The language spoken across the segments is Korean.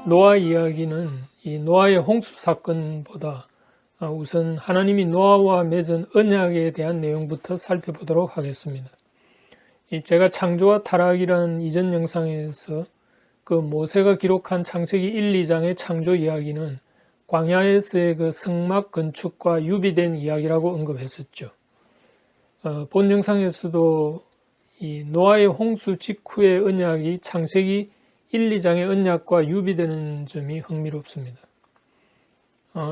노아 이야기는 이 노아의 홍수 사건보다 우선 하나님이 노아와 맺은 언약에 대한 내용부터 살펴보도록 하겠습니다. 제가 창조와 타락이라는 이전 영상에서 그 모세가 기록한 창세기 1, 2장의 창조 이야기는 광야에서의 그 성막 건축과 유비된 이야기라고 언급했었죠. 본 영상에서도 이 노아의 홍수 직후의 언약이 창세기 1, 2장의 언약과 유비되는 점이 흥미롭습니다.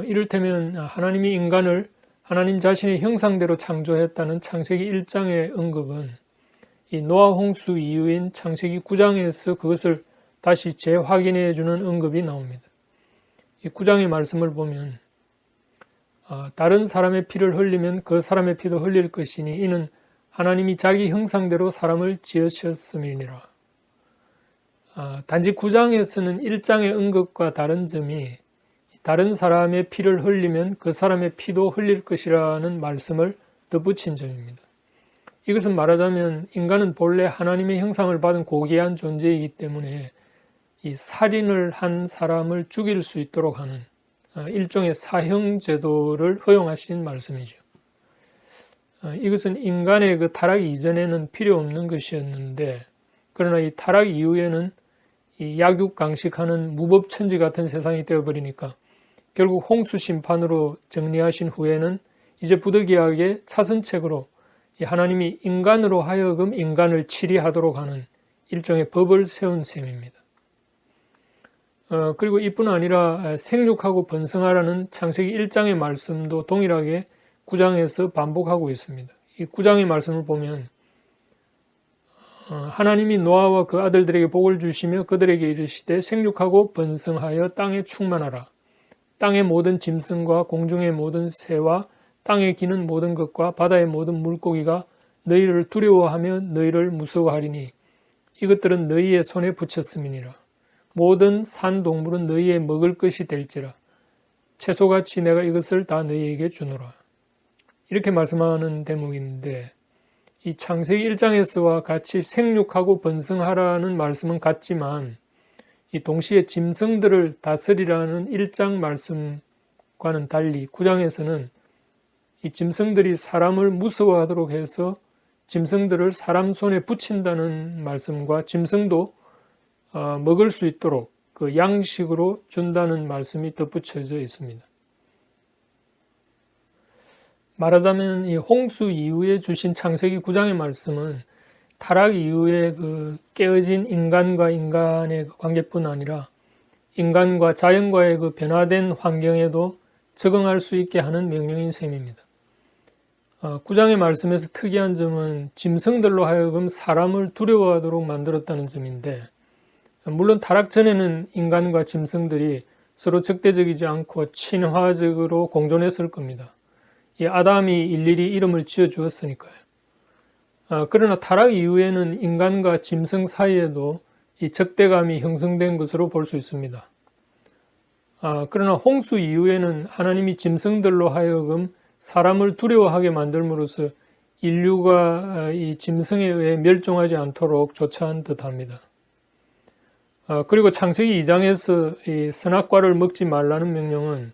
이를테면 하나님이 인간을 하나님 자신의 형상대로 창조했다는 창세기 1장의 언급은 이 노아 홍수 이후인 창세기 9장에서 그것을 다시 재확인해 주는 언급이 나옵니다. 이 9장의 말씀을 보면 다른 사람의 피를 흘리면 그 사람의 피도 흘릴 것이니 이는 하나님이 자기 형상대로 사람을 지으셨음이니라. 단지 9장에서는 1장의 언급과 다른 점이 다른 사람의 피를 흘리면 그 사람의 피도 흘릴 것이라는 말씀을 덧붙인 점입니다. 이것은 말하자면 인간은 본래 하나님의 형상을 받은 고귀한 존재이기 때문에 이 살인을 한 사람을 죽일 수 있도록 하는 일종의 사형제도를 허용하신 말씀이죠. 이것은 인간의 그 타락 이전에는 필요 없는 것이었는데, 그러나 이 타락 이후에는 이 약육강식하는 무법천지 같은 세상이 되어버리니까 결국 홍수 심판으로 정리하신 후에는 이제 부득이하게 차선책으로 하나님이 인간으로 하여금 인간을 치리하도록 하는 일종의 법을 세운 셈입니다. 그리고 이뿐 아니라 생육하고 번성하라는 창세기 1장의 말씀도 동일하게 9장에서 반복하고 있습니다. 이 9장의 말씀을 보면 하나님이 노아와 그 아들들에게 복을 주시며 그들에게 이르시되 생육하고 번성하여 땅에 충만하라. 땅의 모든 짐승과 공중의 모든 새와 땅에 기는 모든 것과 바다의 모든 물고기가 너희를 두려워하며 너희를 무서워하리니 이것들은 너희의 손에 붙였음이니라. 모든 산 동물은 너희의 먹을 것이 될지라. 채소같이 내가 이것을 다 너희에게 주노라. 이렇게 말씀하는 대목인데 이 창세기 1장에서와 같이 생육하고 번성하라는 말씀은 같지만 이 동시에 짐승들을 다스리라는 1장 말씀과는 달리 9장에서는 이 짐승들이 사람을 무서워하도록 해서 짐승들을 사람 손에 붙인다는 말씀과 짐승도 먹을 수 있도록 그 양식으로 준다는 말씀이 덧붙여져 있습니다. 말하자면 이 홍수 이후에 주신 창세기 9장의 말씀은 타락 이후에 그 깨어진 인간과 인간의 관계뿐 아니라 인간과 자연과의 그 변화된 환경에도 적응할 수 있게 하는 명령인 셈입니다. 9장의 말씀에서 특이한 점은 짐승들로 하여금 사람을 두려워하도록 만들었다는 점인데, 물론 타락 전에는 인간과 짐승들이 서로 적대적이지 않고 친화적으로 공존했을 겁니다. 이 아담이 일일이 이름을 지어주었으니까요. 그러나 타락 이후에는 인간과 짐승 사이에도 이 적대감이 형성된 것으로 볼 수 있습니다. 그러나 홍수 이후에는 하나님이 짐승들로 하여금 사람을 두려워하게 만들므로써 인류가 이 짐승에 의해 멸종하지 않도록 조처한 듯합니다. 그리고 창세기 2장에서 이 선악과를 먹지 말라는 명령은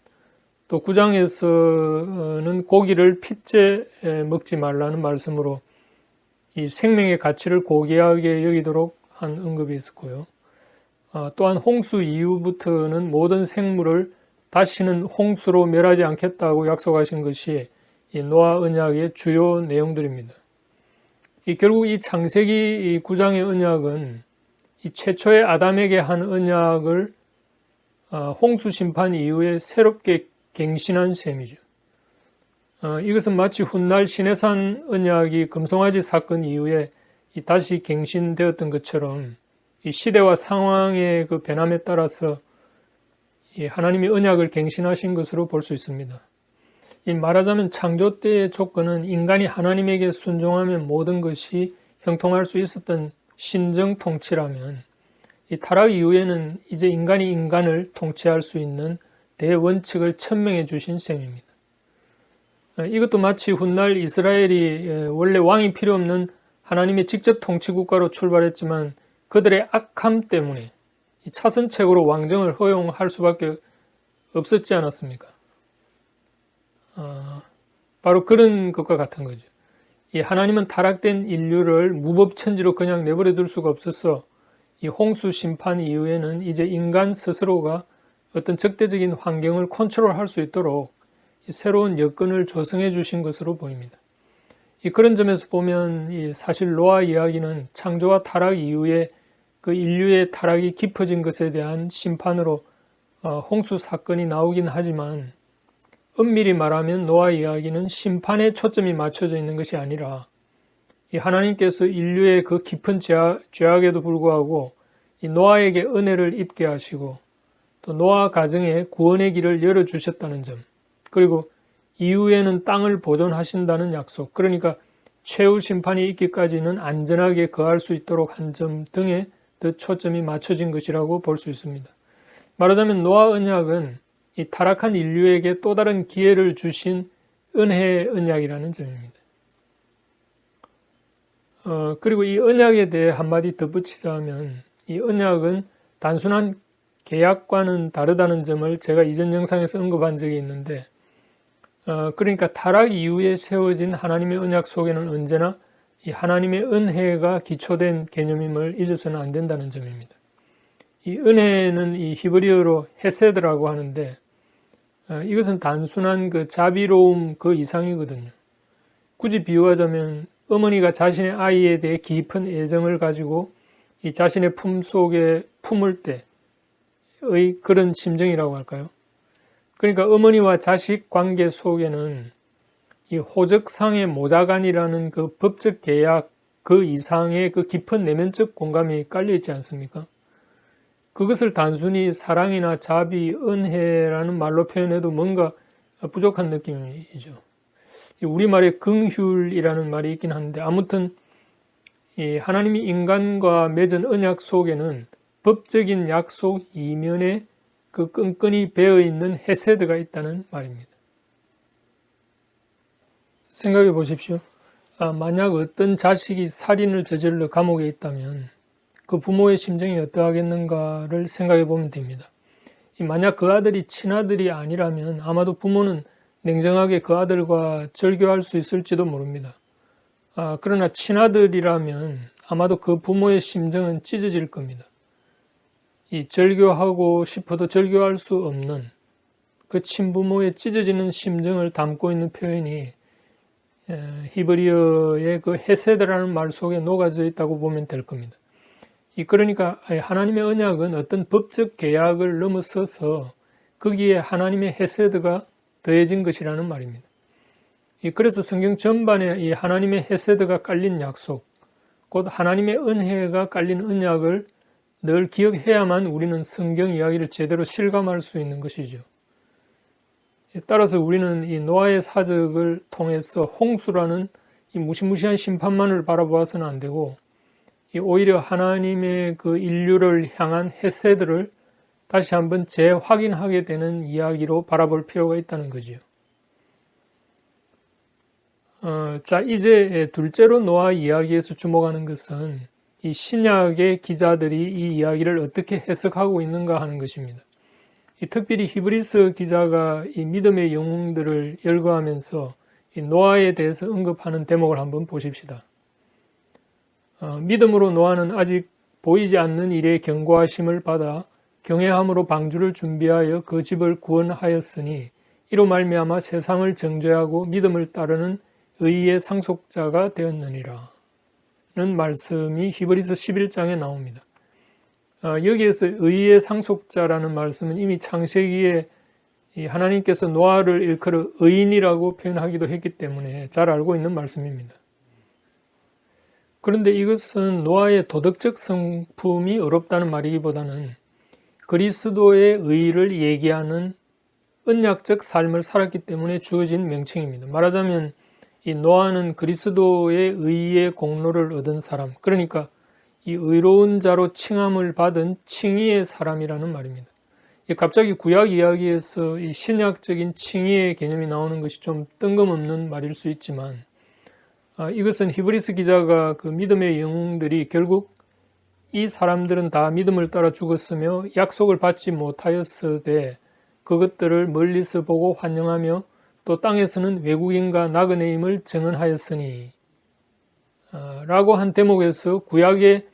또 9장에서는 고기를 핏째 먹지 말라는 말씀으로 이 생명의 가치를 고귀하게 여기도록 한 언급이 있었고요. 또한 홍수 이후부터는 모든 생물을 다시는 홍수로 멸하지 않겠다고 약속하신 것이 이 노아 언약의 주요 내용들입니다. 결국 이 창세기 9장의 언약은 이 최초의 아담에게 한 언약을 홍수 심판 이후에 새롭게 갱신한 셈이죠. 이것은 마치 훗날 시내산 언약이 금송아지 사건 이후에 다시 갱신되었던 것처럼 이 시대와 상황의 그 변함에 따라서 하나님이 언약을 갱신하신 것으로 볼 수 있습니다. 말하자면 창조 때의 조건은 인간이 하나님에게 순종하면 모든 것이 형통할 수 있었던 신정 통치라면 이 타락 이후에는 이제 인간이 인간을 통치할 수 있는 대원칙을 천명해 주신 셈입니다. 이것도 마치 훗날 이스라엘이 원래 왕이 필요 없는 하나님의 직접 통치 국가로 출발했지만 그들의 악함 때문에 이 차선책으로 왕정을 허용할 수밖에 없었지 않았습니까? 바로 그런 것과 같은 거죠. 이 하나님은 타락된 인류를 무법천지로 그냥 내버려 둘 수가 없어서 이 홍수 심판 이후에는 이제 인간 스스로가 어떤 적대적인 환경을 컨트롤할 수 있도록 새로운 여건을 조성해 주신 것으로 보입니다. 그런 점에서 보면 사실 노아 이야기는 창조와 타락 이후에 그 인류의 타락이 깊어진 것에 대한 심판으로 홍수 사건이 나오긴 하지만 엄밀히 말하면 노아 이야기는 심판에 초점이 맞춰져 있는 것이 아니라 이 하나님께서 인류의 그 깊은 죄악에도 불구하고 이 노아에게 은혜를 입게 하시고 또 노아 가정에 구원의 길을 열어주셨다는 점, 그리고 이후에는 땅을 보존하신다는 약속, 그러니까 최후 심판이 있기까지는 안전하게 거할 수 있도록 한 점 등에 더 초점이 맞춰진 것이라고 볼 수 있습니다. 말하자면 노아 언약은 이 타락한 인류에게 또 다른 기회를 주신 은혜의 언약이라는 점입니다. 그리고 이 언약에 대해 한마디 덧붙이자면 이 언약은 단순한 계약과는 다르다는 점을 제가 이전 영상에서 언급한 적이 있는데 그러니까 타락 이후에 세워진 하나님의 언약 속에는 언제나 이 하나님의 은혜가 기초된 개념임을 잊어서는 안 된다는 점입니다. 이 은혜는 이 히브리어로 헤세드라고 하는데 이것은 단순한 그 자비로움 그 이상이거든요. 굳이 비유하자면 어머니가 자신의 아이에 대해 깊은 애정을 가지고 이 자신의 품 속에 품을 때의 그런 심정이라고 할까요? 그러니까 어머니와 자식 관계 속에는 이 호적상의 모자간이라는 그 법적 계약 그 이상의 그 깊은 내면적 공감이 깔려 있지 않습니까? 그것을 단순히 사랑이나 자비, 은혜라는 말로 표현해도 뭔가 부족한 느낌이죠. 우리말에 긍휼이라는 말이 있긴 한데 아무튼 이 하나님이 인간과 맺은 언약 속에는 법적인 약속 이면에 그 끈끈이 배어있는 헤세드가 있다는 말입니다. 생각해 보십시오. 만약 어떤 자식이 살인을 저질러 감옥에 있다면 그 부모의 심정이 어떠하겠는가를 생각해 보면 됩니다. 만약 그 아들이 친아들이 아니라면 아마도 부모는 냉정하게 그 아들과 절교할 수 있을지도 모릅니다. 그러나 친아들이라면 아마도 그 부모의 심정은 찢어질 겁니다. 이 절교하고 싶어도 절교할 수 없는 그 친부모의 찢어지는 심정을 담고 있는 표현이 히브리어의 그 헤세드라는 말 속에 녹아져 있다고 보면 될 겁니다. 그러니까 하나님의 언약은 어떤 법적 계약을 넘어서서 거기에 하나님의 헤세드가 더해진 것이라는 말입니다. 그래서 성경 전반에 이 하나님의 헤세드가 깔린 약속, 곧 하나님의 은혜가 깔린 언약을 늘 기억해야만 우리는 성경 이야기를 제대로 실감할 수 있는 것이죠. 따라서 우리는 이 노아의 사적을 통해서 홍수라는 이 무시무시한 심판만을 바라보아서는 안 되고 오히려 하나님의 그 인류를 향한 헤세드를 다시 한번 재확인하게 되는 이야기로 바라볼 필요가 있다는 거지요. 자, 이제 둘째로 노아 이야기에서 주목하는 것은 이 신약의 기자들이 이 이야기를 어떻게 해석하고 있는가 하는 것입니다. 특별히 히브리서 기자가 이 믿음의 영웅들을 열거하면서 이 노아에 대해서 언급하는 대목을 한번 보십시다. 믿음으로 노아는 아직 보이지 않는 일에 경고하심을 받아 경외함으로 방주를 준비하여 그 집을 구원하였으니 이로 말미암아 세상을 정죄하고 믿음을 따르는 의의 상속자가 되었느니라 는 말씀이 히브리서 11장에 나옵니다. 여기에서 의의 상속자라는 말씀은 이미 창세기에 하나님께서 노아를 일컬어 의인이라고 표현하기도 했기 때문에 잘 알고 있는 말씀입니다. 그런데 이것은 노아의 도덕적 성품이 어렵다는 말이기보다는 그리스도의 의를 얘기하는 언약적 삶을 살았기 때문에 주어진 명칭입니다. 말하자면 이 노아는 그리스도의 의의 공로를 얻은 사람, 그러니까 이 의로운 자로 칭함을 받은 칭의의 사람이라는 말입니다. 갑자기 구약 이야기에서 이 신약적인 칭의의 개념이 나오는 것이 좀 뜬금없는 말일 수 있지만 이것은 히브리서 기자가 그 믿음의 영웅들이 결국 이 사람들은 다 믿음을 따라 죽었으며 약속을 받지 못하였으되 그것들을 멀리서 보고 환영하며 또 땅에서는 외국인과 나그네임을 증언하였으니 라고 한 대목에서 구약의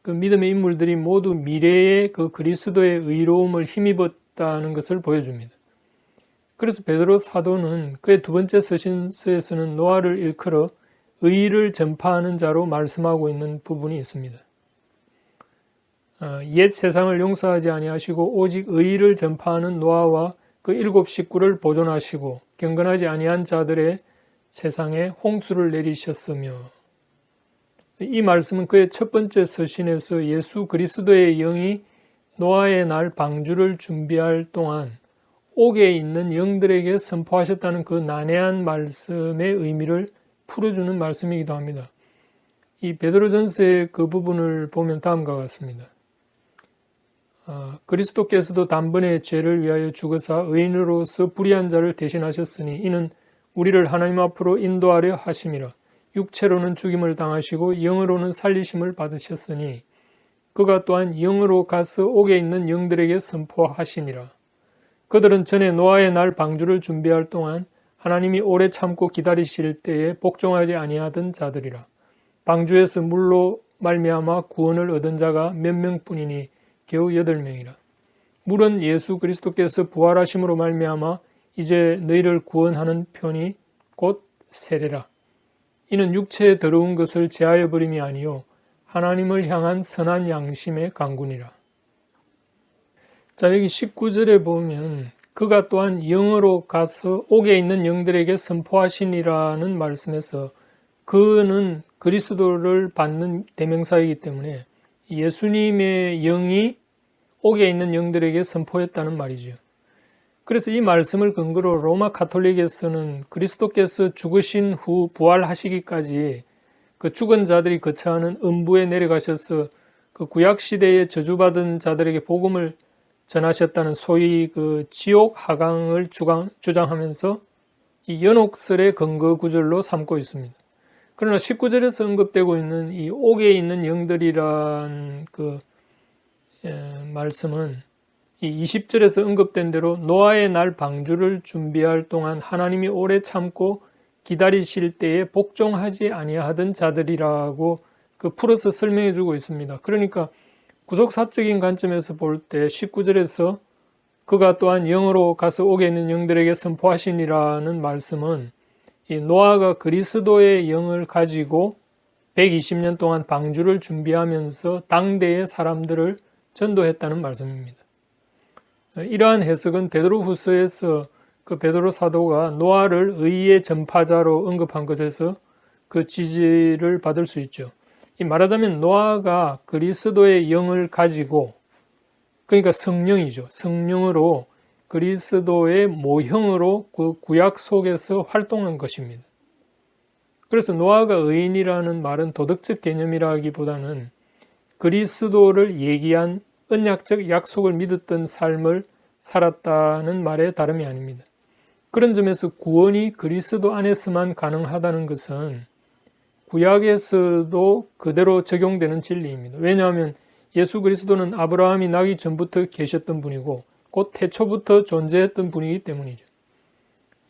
그 믿음의 인물들이 모두 미래의 그 그리스도의 의로움을 힘입었다는 것을 보여줍니다. 그래서 베드로 사도는 그의 두 번째 서신서에서는 노아를 일컬어 의를 전파하는 자로 말씀하고 있는 부분이 있습니다. 옛 세상을 용서하지 아니하시고 오직 의를 전파하는 노아와 그 7 식구를 보존하시고 경건하지 아니한 자들의 세상에 홍수를 내리셨으며, 이 말씀은 그의 첫 번째 서신에서 예수 그리스도의 영이 노아의 날 방주를 준비할 동안 옥에 있는 영들에게 선포하셨다는 그 난해한 말씀의 의미를 풀어주는 말씀이기도 합니다. 이 베드로전서의 그 부분을 보면 다음과 같습니다. 그리스도께서도 단번에 죄를 위하여 죽으사 의인으로서 불의한 자를 대신하셨으니 이는 우리를 하나님 앞으로 인도하려 하심이라. 육체로는 죽임을 당하시고 영으로는 살리심을 받으셨으니 그가 또한 영으로 가서 옥에 있는 영들에게 선포하시니라. 그들은 전에 노아의 날 방주를 준비할 동안 하나님이 오래 참고 기다리실 때에 복종하지 아니하던 자들이라. 방주에서 물로 말미암아 구원을 얻은 자가 몇 명뿐이니 겨우 8명이라. 물은 예수 그리스도께서 부활하심으로 말미암아 이제 너희를 구원하는 편이 곧 세례라. 이는 육체에 더러운 것을 제하여 버림이 아니요 하나님을 향한 선한 양심의 강군이라. 자, 여기 19절에 보면 그가 또한 영으로 가서 옥에 있는 영들에게 선포하시니라는 말씀에서 그는 그리스도를 받는 대명사이기 때문에 예수님의 영이 옥에 있는 영들에게 선포했다는 말이죠. 그래서 이 말씀을 근거로 로마 가톨릭에서는 그리스도께서 죽으신 후 부활하시기까지 그 죽은 자들이 거처하는 음부에 내려가셔서 그 구약시대에 저주받은 자들에게 복음을 전하셨다는 소위 그 지옥 하강을 주장하면서 이 연옥설의 근거 구절로 삼고 있습니다. 그러나 19절에서 언급되고 있는 이 옥에 있는 영들이란 그 말씀은 이 20절에서 언급된 대로 노아의 날 방주를 준비할 동안 하나님이 오래 참고 기다리실 때에 복종하지 아니하던 자들이라고 그 풀어서 설명해 주고 있습니다. 그러니까 구속사적인 관점에서 볼 때 19절에서 그가 또한 영으로 가서 옥에 있는 영들에게 선포하시니라는 말씀은 이 노아가 그리스도의 영을 가지고 120년 동안 방주를 준비하면서 당대의 사람들을 전도했다는 말씀입니다. 이러한 해석은 베드로후서에서 그 베드로 사도가 노아를 의의 전파자로 언급한 것에서 그 지지를 받을 수 있죠. 이 말하자면 노아가 그리스도의 영을 가지고, 그러니까 성령이죠. 성령으로 그리스도의 모형으로 그 구약 속에서 활동한 것입니다. 그래서 노아가 의인이라는 말은 도덕적 개념이라기보다는 그리스도를 얘기한 언약적 약속을 믿었던 삶을 살았다는 말에 다름이 아닙니다. 그런 점에서 구원이 그리스도 안에서만 가능하다는 것은 구약에서도 그대로 적용되는 진리입니다. 왜냐하면 예수 그리스도는 아브라함이 나기 전부터 계셨던 분이고 곧 태초부터 존재했던 분이기 때문이죠.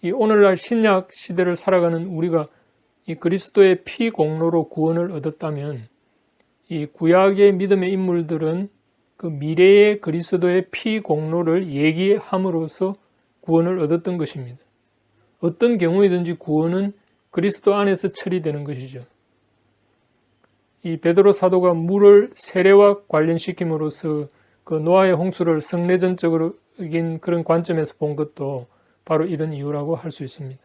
이 오늘날 신약 시대를 살아가는 우리가 이 그리스도의 피 공로로 구원을 얻었다면 이 구약의 믿음의 인물들은 그 미래의 그리스도의 피 공로를 얘기함으로써 구원을 얻었던 것입니다. 어떤 경우이든지 구원은 그리스도 안에서 처리되는 것이죠. 이 베드로 사도가 물을 세례와 관련시킴으로써 그 노아의 홍수를 성내전적인 그런 관점에서 본 것도 바로 이런 이유라고 할 수 있습니다.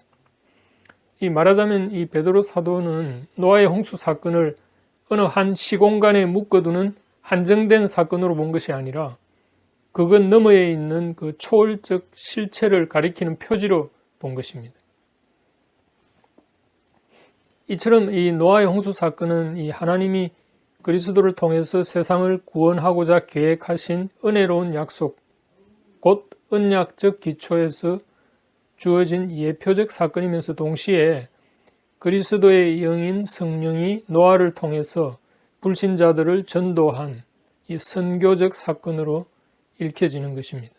이 말하자면 이 베드로 사도는 노아의 홍수 사건을 어느 한 시공간에 묶어두는 한정된 사건으로 본 것이 아니라 그건 너머에 있는 그 초월적 실체를 가리키는 표지로 본 것입니다. 이처럼 이 노아의 홍수 사건은 이 하나님이 그리스도를 통해서 세상을 구원하고자 계획하신 은혜로운 약속, 곧 언약적 기초에서 주어진 예표적 사건이면서 동시에 그리스도의 영인 성령이 노아를 통해서 불신자들을 전도한 이 선교적 사건으로 읽혀지는 것입니다.